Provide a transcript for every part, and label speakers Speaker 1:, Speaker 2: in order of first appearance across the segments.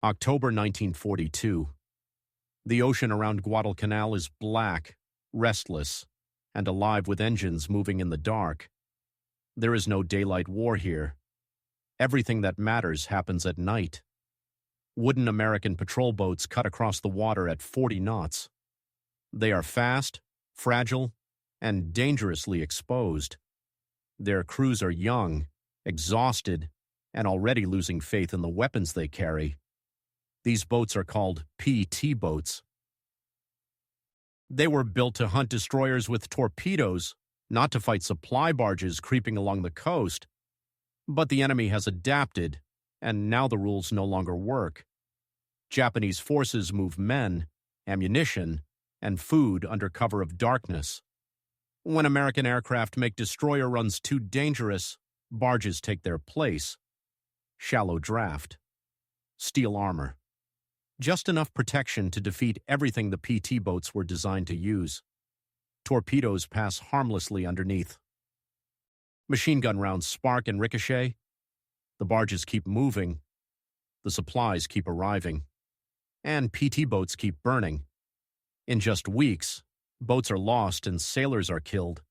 Speaker 1: October 1942. The ocean around Guadalcanal is black, restless, and alive with engines moving in the dark. There is no daylight war here. Everything that matters happens at night. Wooden American patrol boats cut across the water at 40 knots. They are fast, fragile, and dangerously exposed. Their crews are young, exhausted, and already losing faith in the weapons they carry. These boats are called PT boats. They were built to hunt destroyers with torpedoes, not to fight supply barges creeping along the coast. But the enemy has adapted, and now the rules no longer work. Japanese forces move men, ammunition, and food under cover of darkness. When American aircraft make destroyer runs too dangerous, barges take their place. Shallow draft. Steel armor. Just enough protection to defeat everything the PT boats were designed to use. Torpedoes pass harmlessly underneath. Machine gun rounds spark and ricochet. The barges keep moving. The supplies keep arriving. And PT boats keep burning. In just weeks, boats are lost and sailors are killed.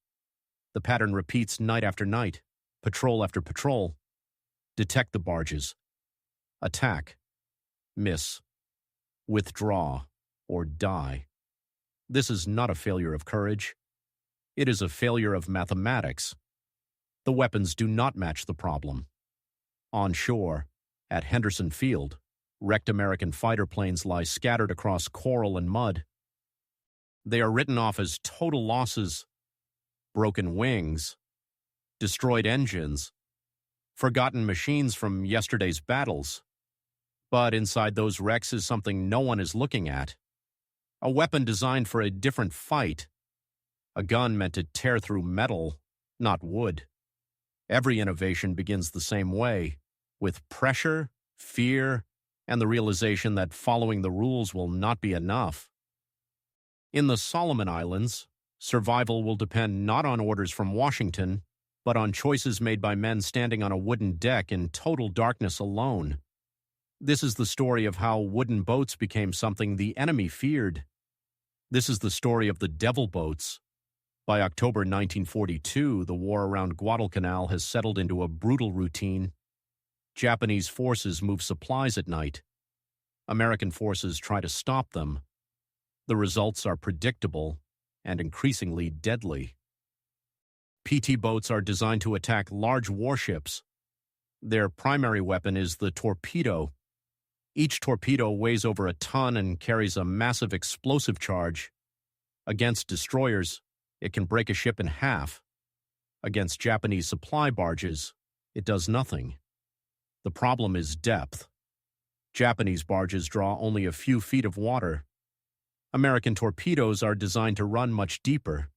Speaker 1: The pattern repeats night after night, patrol after patrol. Detect the barges. Attack. Miss. Withdraw, or die. This is not a failure of courage. It is a failure of mathematics. The weapons do not match the problem. On shore, at Henderson Field, wrecked American fighter planes lie scattered across coral and mud. They are written off as total losses, broken wings, destroyed engines, forgotten machines from yesterday's battles. But inside those wrecks is something no one is looking at. A weapon designed for a different fight. A gun meant to tear through metal, not wood. Every innovation begins the same way, with pressure, fear, and the realization that following the rules will not be enough. In the Solomon Islands, survival will depend not on orders from Washington, but on choices made by men standing on a wooden deck in total darkness alone. This is the story of how wooden boats became something the enemy feared. This is the story of the devil boats. By October 1942, the war around Guadalcanal has settled into a brutal routine. Japanese forces move supplies at night. American forces try to stop them. The results are predictable and increasingly deadly. PT boats are designed to attack large warships. Their primary weapon is the torpedo. Each torpedo weighs over a ton and carries a massive explosive charge. Against destroyers, it can break a ship in half. Against Japanese supply barges, it does nothing. The problem is depth. Japanese barges draw only a few feet of water. American torpedoes are designed to run much deeper.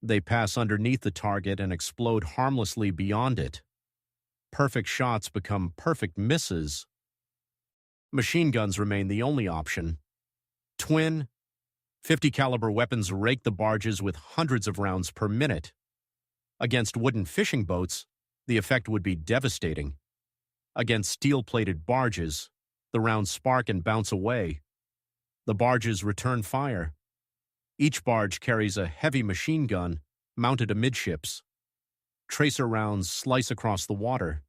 Speaker 1: They pass underneath the target and explode harmlessly beyond it. Perfect shots become perfect misses. Machine guns remain the only option. Twin, 50 caliber weapons rake the barges with hundreds of rounds per minute. Against wooden fishing boats, the effect would be devastating. Against steel-plated barges, the rounds spark and bounce away. The barges return fire. Each barge carries a heavy machine gun mounted amidships. Tracer rounds slice across the water.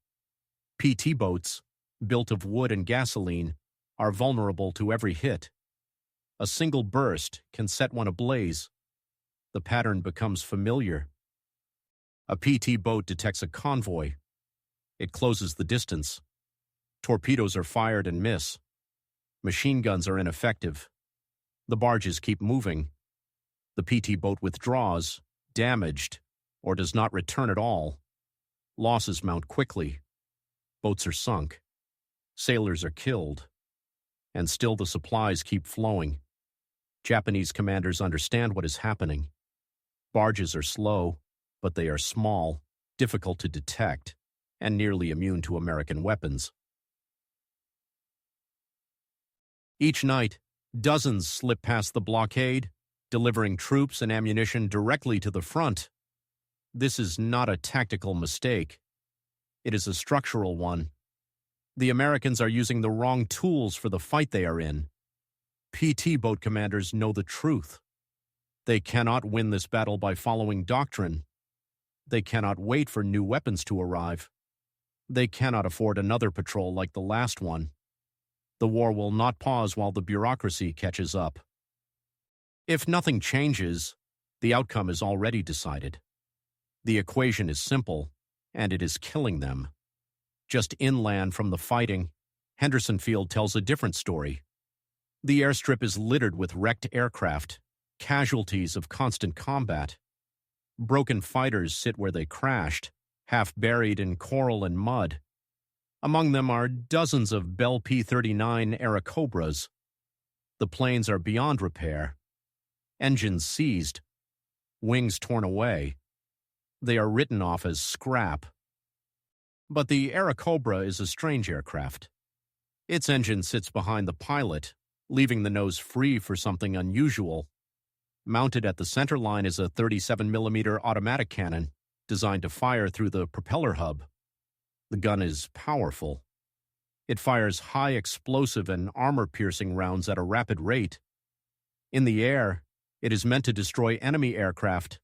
Speaker 1: PT boats, built of wood and gasoline, are vulnerable to every hit. A single burst can set one ablaze. The pattern becomes familiar. A PT boat detects a convoy. It closes the distance. Torpedoes are fired and miss. Machine guns are ineffective. The barges keep moving. The PT boat withdraws, damaged, or does not return at all. Losses mount quickly. Boats are sunk. Sailors are killed. And still the supplies keep flowing. Japanese commanders understand what is happening. Barges are slow, but they are small, difficult to detect, and nearly immune to American weapons. Each night, dozens slip past the blockade, delivering troops and ammunition directly to the front. This is not a tactical mistake. It is a structural one. The Americans are using the wrong tools for the fight they are in. PT boat commanders know the truth. They cannot win this battle by following Doctrine. They cannot wait for new weapons to arrive. They cannot afford another patrol like the last one. The war will not pause while the bureaucracy catches up. If nothing changes, the outcome is already decided. The equation is simple, and it is killing them. Just inland from the fighting, Henderson Field tells a different story. The airstrip is littered with wrecked aircraft, casualties of constant combat. Broken fighters sit where they crashed, half buried in coral and mud. Among them are dozens of Bell P-39 Airacobras. The planes are beyond repair. Engines seized. Wings torn away. They are written off as scrap. But the Airacobra is a strange aircraft. Its engine sits behind the pilot, leaving the nose free for something unusual. Mounted at the center line is a 37mm automatic cannon, designed to fire through the propeller hub. The gun is powerful. It fires high explosive and armor-piercing rounds at a rapid rate. In the air, it is meant to destroy enemy aircraft.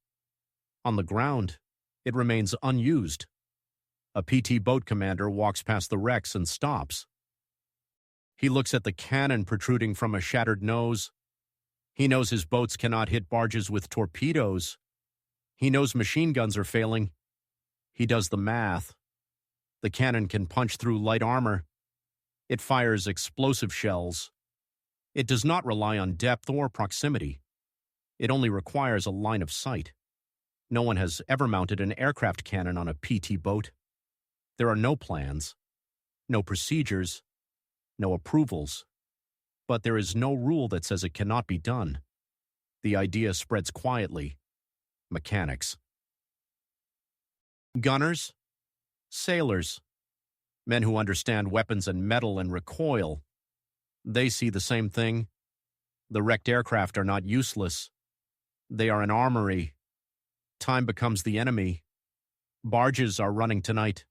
Speaker 1: On the ground, it remains unused. A PT boat commander walks past the wrecks and stops. He looks at the cannon protruding from a shattered nose. He knows his boats cannot hit barges with torpedoes. He knows machine guns are failing. He does the math. The cannon can punch through light armor. It fires explosive shells. It does not rely on depth or proximity. It only requires a line of sight. No one has ever mounted an aircraft cannon on a PT boat. There are no plans, no procedures, no approvals. But there is no rule that says it cannot be done. The idea spreads quietly. Mechanics. Gunners. Sailors. Men who understand weapons and metal and recoil. They see the same thing. The wrecked aircraft are not useless. They are an armory. Time becomes the enemy. Barges are running tonight.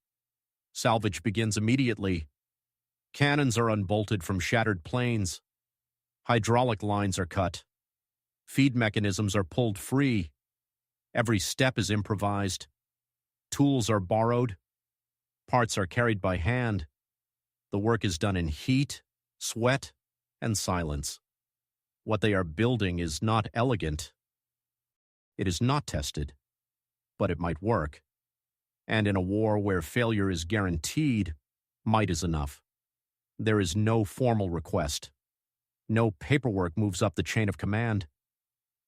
Speaker 1: Salvage begins immediately. Cannons are unbolted from shattered planes. Hydraulic lines are cut. Feed mechanisms are pulled free. Every step is improvised. Tools are borrowed. Parts are carried by hand. The work is done in heat, sweat, and silence. What they are building is not elegant. It is not tested, but it might work. And in a war where failure is guaranteed, might is enough. There is no formal request. No paperwork moves up the chain of command.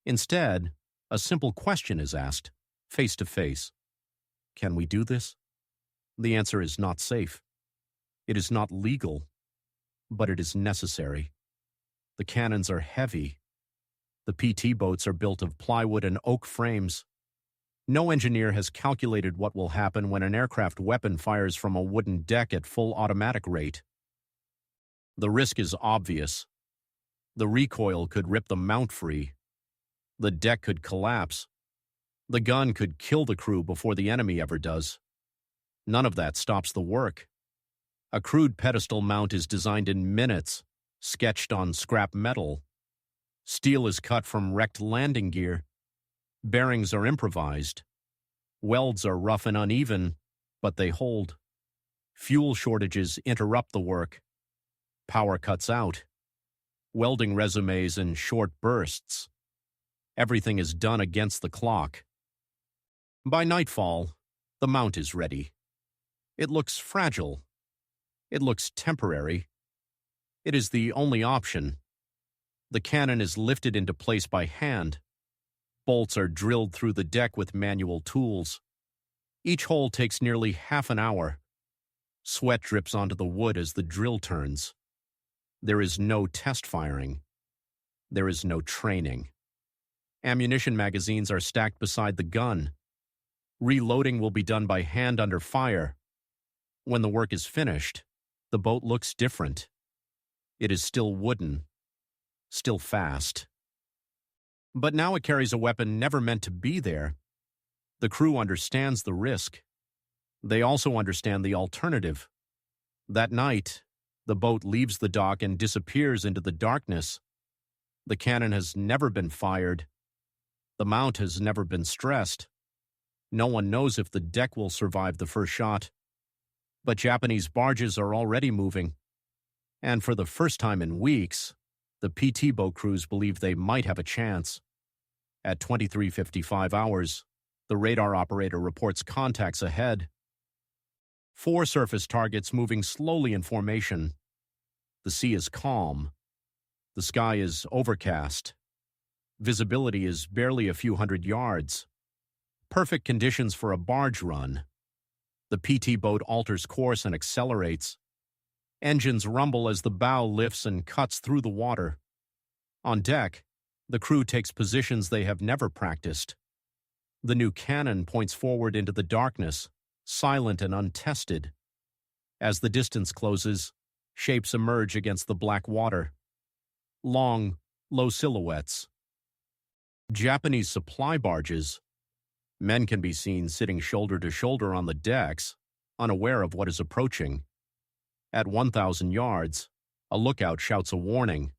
Speaker 1: Instead, a simple question is asked, face to face. Can we do this? The answer is not safe. It is not legal, but it is necessary. The cannons are heavy. The PT boats are built of plywood and oak frames. No engineer has calculated what will happen when an aircraft weapon fires from a wooden deck at full automatic rate. The risk is obvious. The recoil could rip the mount free. The deck could collapse. The gun could kill the crew before the enemy ever does. None of that stops the work. A crude pedestal mount is designed in minutes, sketched on scrap metal. Steel is cut from wrecked landing gear. Bearings are improvised. Welds are rough and uneven, but they hold. Fuel shortages interrupt the work. Power cuts out. Welding resumes in short bursts. Everything is done against the clock. By nightfall, the mount is ready. It looks fragile. It looks temporary. It is the only option. The cannon is lifted into place by hand. Bolts are drilled through the deck with manual tools. Each hole takes nearly half an hour. Sweat drips onto the wood as the drill turns. There is no test firing. There is no training. Ammunition magazines are stacked beside the gun. Reloading will be done by hand under fire. When the work is finished, the boat looks different. It is still wooden, still fast. But now it carries a weapon never meant to be there. The crew understands the risk. They also understand the alternative. That night, the boat leaves the dock and disappears into the darkness. The cannon has never been fired. The mount has never been stressed. No one knows if the deck will survive the first shot. But Japanese barges are already moving. And for the first time in weeks, the PT boat crews believe they might have a chance. At 23:55 hours, the radar operator reports contacts ahead. 4 surface targets moving slowly in formation. The sea is calm. The sky is overcast. Visibility is barely a few hundred yards. Perfect conditions for a barge run. The PT boat alters course and accelerates. Engines rumble as the bow lifts and cuts through the water. On deck, the crew takes positions they have never practiced. The new cannon points forward into the darkness, silent and untested. As the distance closes, shapes emerge against the black water. Long, low silhouettes. Japanese supply barges. Men can be seen sitting shoulder to shoulder on the decks, unaware of what is approaching. At 1,000 yards, a lookout shouts a warning.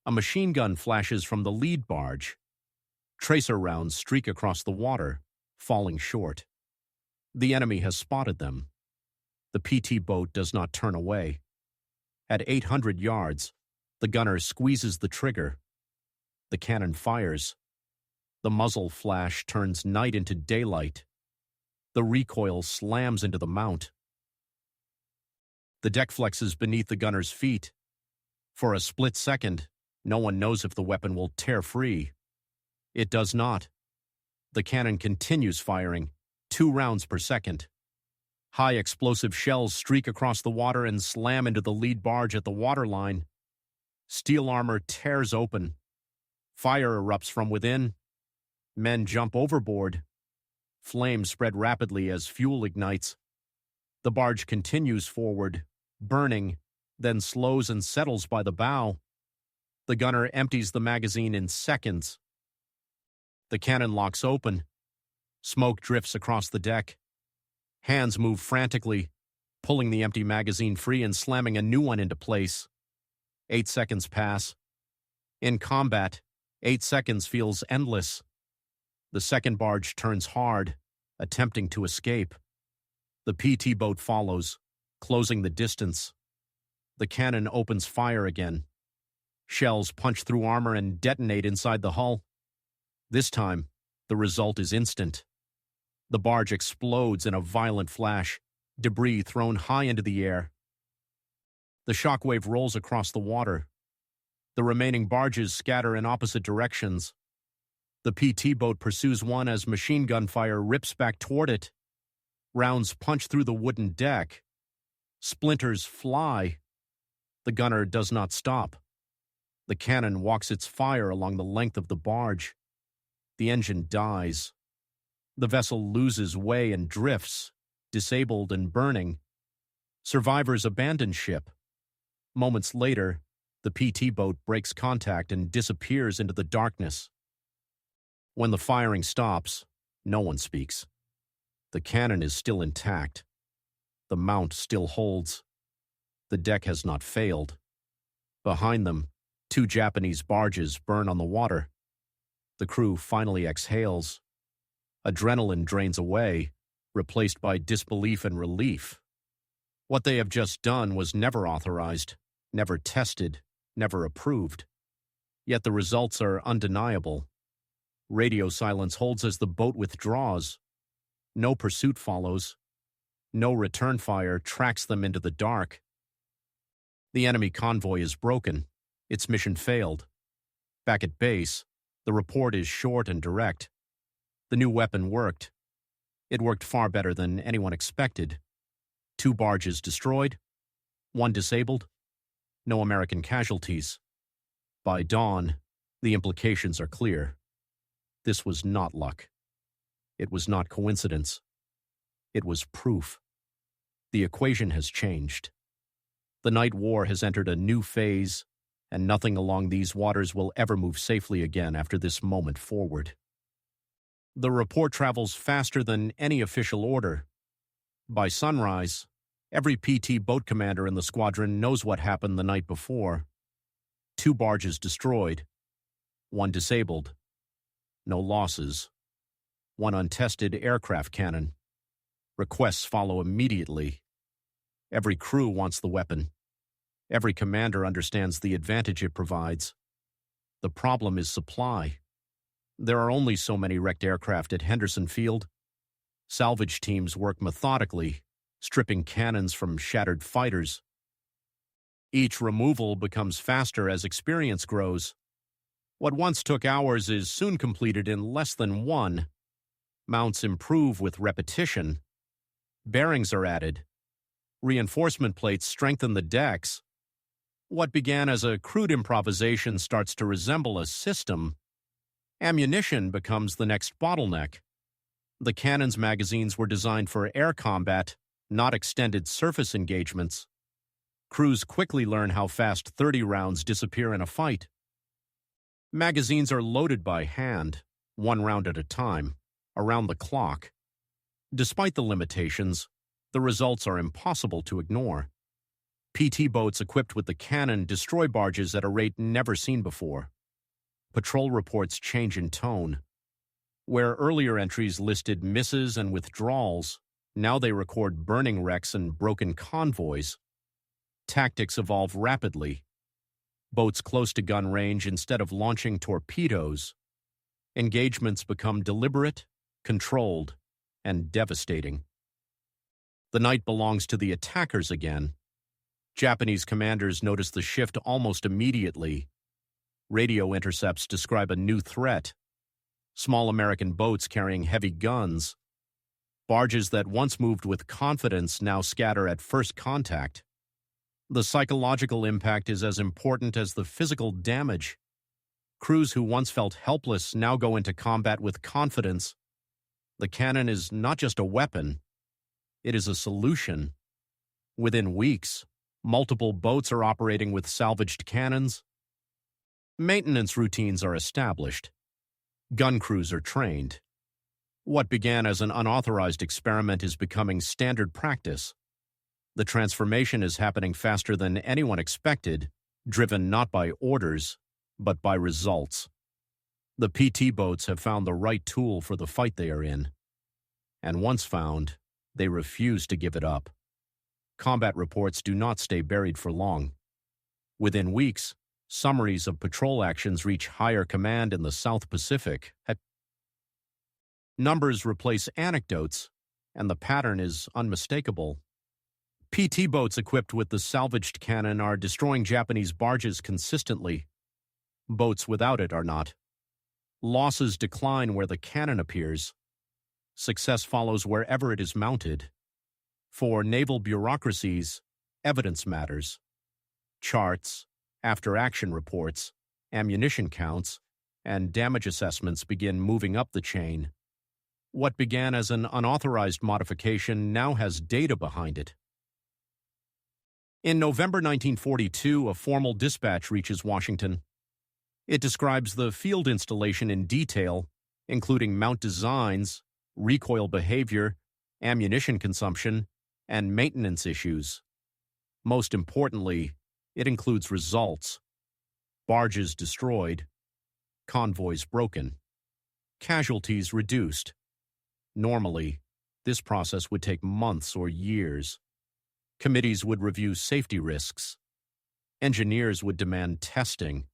Speaker 1: A machine gun flashes from the lead barge. Tracer rounds streak across the water, falling short. The enemy has spotted them. The PT boat does not turn away. At 800 yards, the gunner squeezes the trigger. The cannon fires. The muzzle flash turns night into daylight. The recoil slams into the mount. The deck flexes beneath the gunner's feet. For a split second, no one knows if the weapon will tear free. It does not. The cannon continues firing, 2 rounds per second. High explosive shells streak across the water and slam into the lead barge at the waterline. Steel armor tears open. Fire erupts from within. Men jump overboard. Flames spread rapidly as fuel ignites. The barge continues forward, burning, then slows and settles by the bow. The gunner empties the magazine in seconds. The cannon locks open. Smoke drifts across the deck. Hands move frantically, pulling the empty magazine free and slamming a new one into place. 8 seconds pass. In combat, 8 seconds feels endless. The second barge turns hard, attempting to escape. The PT boat follows, closing the distance. The cannon opens fire again. Shells punch through armor and detonate inside the hull. This time, the result is instant. The barge explodes in a violent flash, debris thrown high into the air. The shockwave rolls across the water. The remaining barges scatter in opposite directions. The PT boat pursues one as machine gun fire rips back toward it. Rounds punch through the wooden deck. Splinters fly. The gunner does not stop. The cannon walks its fire along the length of the barge. The engine dies. The vessel loses way and drifts, disabled and burning. Survivors abandon ship. Moments later, the PT boat breaks contact and disappears into the darkness. When the firing stops, no one speaks. The cannon is still intact. The mount still holds. The deck has not failed. Behind them, 2 Japanese barges burn on the water. The crew finally exhales. Adrenaline drains away, replaced by disbelief and relief. What they have just done was never authorized, never tested, never approved. Yet the results are undeniable. Radio silence holds as the boat withdraws. No pursuit follows. No return fire tracks them into the dark. The enemy convoy is broken. Its mission failed. Back at base, the report is short and direct. The new weapon worked. It worked far better than anyone expected. 2 barges destroyed, 1 disabled, no American casualties. By dawn, the implications are clear. This was not luck. It was not coincidence. It was proof. The equation has changed. The night war has entered a new phase, and nothing along these waters will ever move safely again after this moment forward. The report travels faster than any official order. By sunrise, Every PT boat commander in the squadron knows what happened the night before. 2 barges destroyed, 1 disabled, no losses, 1 untested aircraft cannon. Requests follow immediately. Every crew wants the weapon. Every commander understands the advantage it provides. The problem is supply. There are only so many wrecked aircraft at Henderson Field. Salvage teams work methodically, stripping cannons from shattered fighters. Each removal becomes faster as experience grows. What once took hours is soon completed in less than 1. Mounts improve with repetition. Bearings are added. Reinforcement plates strengthen the decks. What began as a crude improvisation starts to resemble a system. Ammunition becomes the next bottleneck. The cannon's magazines were designed for air combat, not extended surface engagements. Crews quickly learn how fast 30 rounds disappear in a fight. Magazines are loaded by hand, 1 round at a time, around the clock. Despite the limitations, the results are impossible to ignore. PT boats equipped with the cannon destroy barges at a rate never seen before. Patrol reports change in tone. Where earlier entries listed misses and withdrawals, now they record burning wrecks and broken convoys. Tactics evolve rapidly. Boats close to gun range instead of launching torpedoes. Engagements become deliberate, controlled, and devastating. The night belongs to the attackers again. Japanese commanders notice the shift almost immediately. Radio intercepts describe a new threat. Small American boats carrying heavy guns. Barges that once moved with confidence now scatter at first contact. The psychological impact is as important as the physical damage. Crews who once felt helpless now go into combat with confidence. The cannon is not just a weapon. It is a solution. Within weeks, multiple boats are operating with salvaged cannons. Maintenance routines are established. Gun crews are trained. What began as an unauthorized experiment is becoming standard practice. The transformation is happening faster than anyone expected, driven not by orders, but by results. The PT boats have found the right tool for the fight they are in. And once found, they refuse to give it up. Combat reports do not stay buried for long. Within weeks, summaries of patrol actions reach higher command in the South Pacific. Numbers replace anecdotes, and the pattern is unmistakable. PT boats equipped with the salvaged cannon are destroying Japanese barges consistently. Boats without it are not. Losses decline where the cannon appears. Success follows wherever it is mounted. For naval bureaucracies, evidence matters. Charts, after-action reports, ammunition counts, and damage assessments begin moving up the chain. What began as an unauthorized modification now has data behind it. In November 1942, a formal dispatch reaches Washington. It describes the field installation in detail, including mount designs, recoil behavior, ammunition consumption, and maintenance issues. Most importantly, it includes results. Barges destroyed, convoys broken, casualties reduced. Normally, this process would take months or years. Committees would review safety risks. Engineers would demand testing.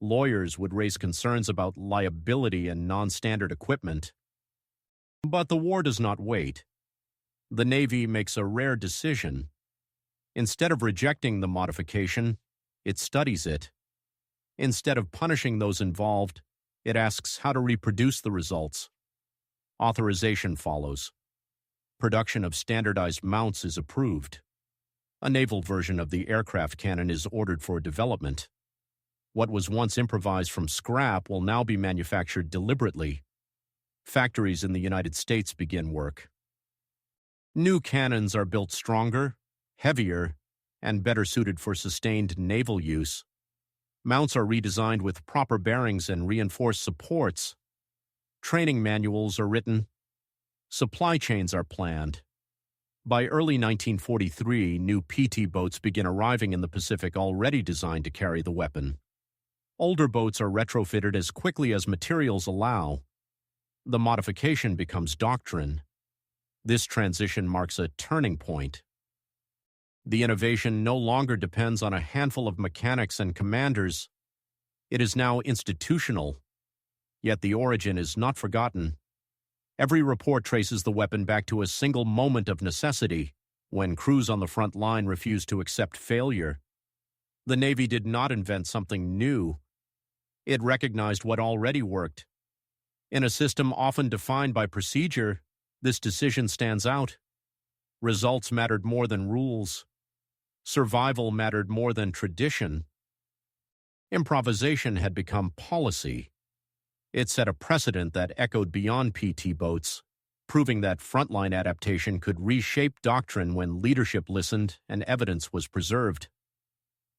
Speaker 1: Lawyers would raise concerns about liability and non-standard equipment. But the war does not wait. The Navy makes a rare decision. Instead of rejecting the modification, it studies it. Instead of punishing those involved, it asks how to reproduce the results. Authorization follows. Production of standardized mounts is approved. A naval version of the aircraft cannon is ordered for development. What was once improvised from scrap will now be manufactured deliberately. Factories in the United States begin work. New cannons are built stronger, heavier, and better suited for sustained naval use. Mounts are redesigned with proper bearings and reinforced supports. Training manuals are written. Supply chains are planned. By early 1943, new PT boats begin arriving in the Pacific already designed to carry the weapon. Older boats are retrofitted as quickly as materials allow. The modification becomes Doctrine. This transition marks a turning point. The innovation no longer depends on a handful of mechanics and commanders. It is now institutional. Yet the origin is not forgotten. Every report traces the weapon back to a single moment of necessity, when crews on the front line refused to accept failure. The Navy did not invent something new. It recognized what already worked. In a system often defined by procedure, this decision stands out. Results mattered more than rules. Survival mattered more than tradition. Improvisation had become policy. It set a precedent that echoed beyond PT boats, proving that frontline adaptation could reshape doctrine when leadership listened and evidence was preserved.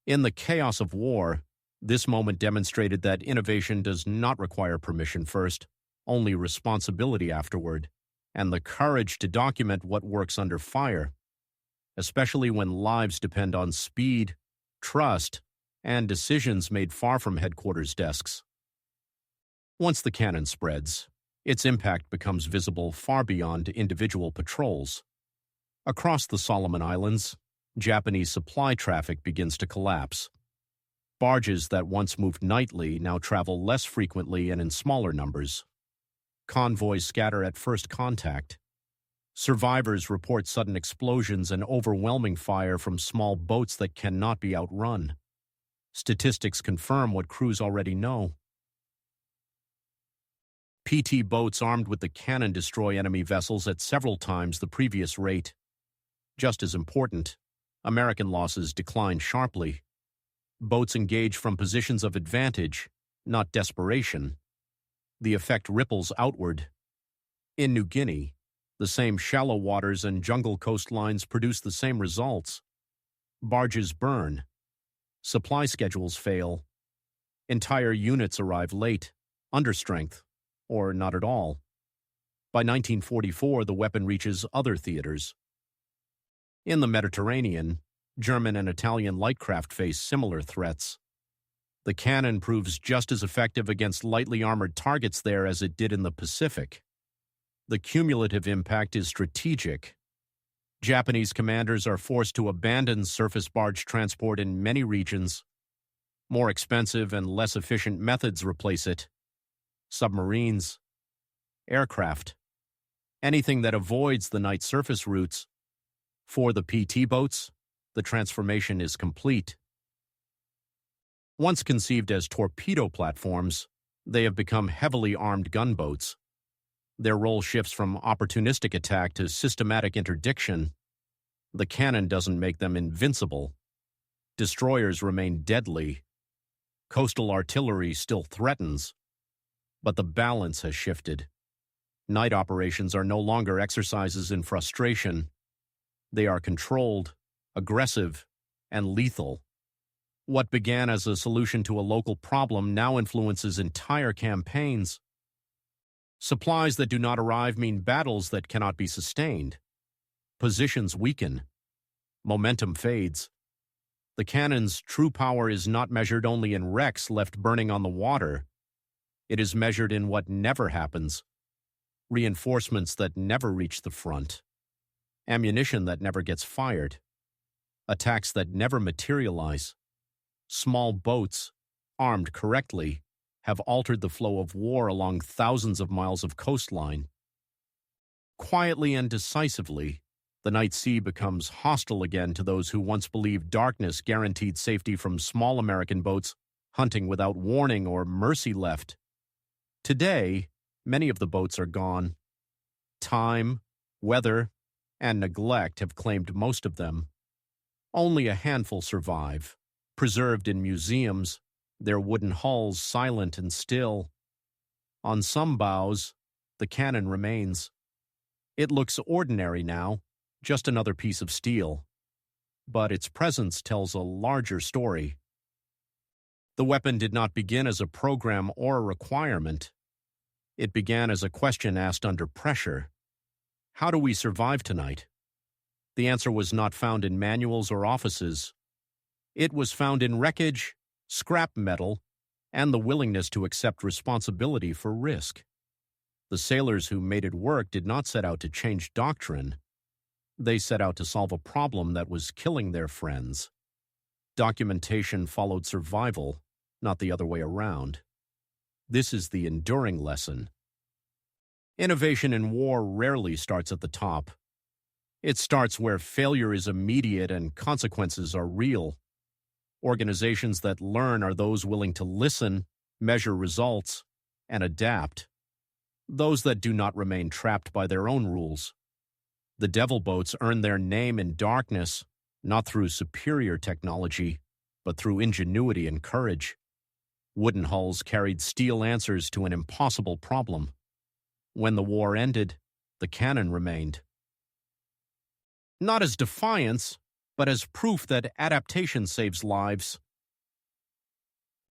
Speaker 1: In the chaos of war, this moment demonstrated that innovation does not require permission first, only responsibility afterward, and the courage to document what works under fire, especially when lives depend on speed, trust, and decisions made far from headquarters desks. Once the cannon spreads, its impact becomes visible far beyond individual patrols. Across the Solomon Islands, Japanese supply traffic begins to collapse. Barges that once moved nightly now travel less frequently and in smaller numbers. Convoys scatter at first contact. Survivors report sudden explosions and overwhelming fire from small boats that cannot be outrun. Statistics confirm what crews already know. PT boats armed with the cannon destroy enemy vessels at several times the previous rate. Just as important, American losses decline sharply. Boats engage from positions of advantage, not desperation. The effect ripples outward. In New Guinea, the same shallow waters and jungle coastlines produce the same results. Barges burn. Supply schedules fail. Entire units arrive late, understrength, or not at all. By 1944, the weapon reaches other theaters. In the Mediterranean, German and Italian light craft face similar threats. The cannon proves just as effective against lightly armored targets there as it did in the Pacific. The cumulative impact is strategic. Japanese commanders are forced to abandon surface barge transport in many regions. More expensive and less efficient methods replace it. Submarines, aircraft, anything that avoids the night surface routes. For the PT boats, the transformation is complete. Once conceived as torpedo platforms, they have become heavily armed gunboats. Their role shifts from opportunistic attack to systematic interdiction. The cannon doesn't make them invincible. Destroyers remain deadly. Coastal artillery still threatens. But the balance has shifted. Night operations are no longer exercises in frustration. They are controlled, aggressive, and lethal. What began as a solution to a local problem now influences entire campaigns. Supplies that do not arrive mean battles that cannot be sustained. Positions weaken. Momentum fades. The cannon's true power is not measured only in wrecks left burning on the water. It is measured in what never happens. Reinforcements that never reach the front. Ammunition that never gets fired. Attacks that never materialize. Small boats, armed correctly, have altered the flow of war along thousands of miles of coastline. Quietly and decisively, the night sea becomes hostile again to those who once believed darkness guaranteed safety from small American boats hunting without warning or mercy left. Today, many of the boats are gone. Time, weather, and neglect have claimed most of them. Only a handful survive, preserved in museums, their wooden hulls silent and still. On some bows, the cannon remains. It looks ordinary now, just another piece of steel. But its presence tells a larger story. The weapon did not begin as a program or a requirement. It began as a question asked under pressure. How do we survive tonight? The answer was not found in manuals or offices. It was found in wreckage, scrap metal, and the willingness to accept responsibility for risk. The sailors who made it work did not set out to change doctrine. They set out to solve a problem that was killing their friends. Documentation followed survival, not the other way around. This is the enduring lesson. Innovation in war rarely starts at the top. It starts where failure is immediate and consequences are real. Organizations that learn are those willing to listen, measure results, and adapt. Those that do not remain trapped by their own rules. The devil boats earn their name in darkness, not through superior technology, but through ingenuity and courage. Wooden hulls carried steel answers to an impossible problem. When the war ended, the cannon remained. Not as defiance, but as proof that adaptation saves lives.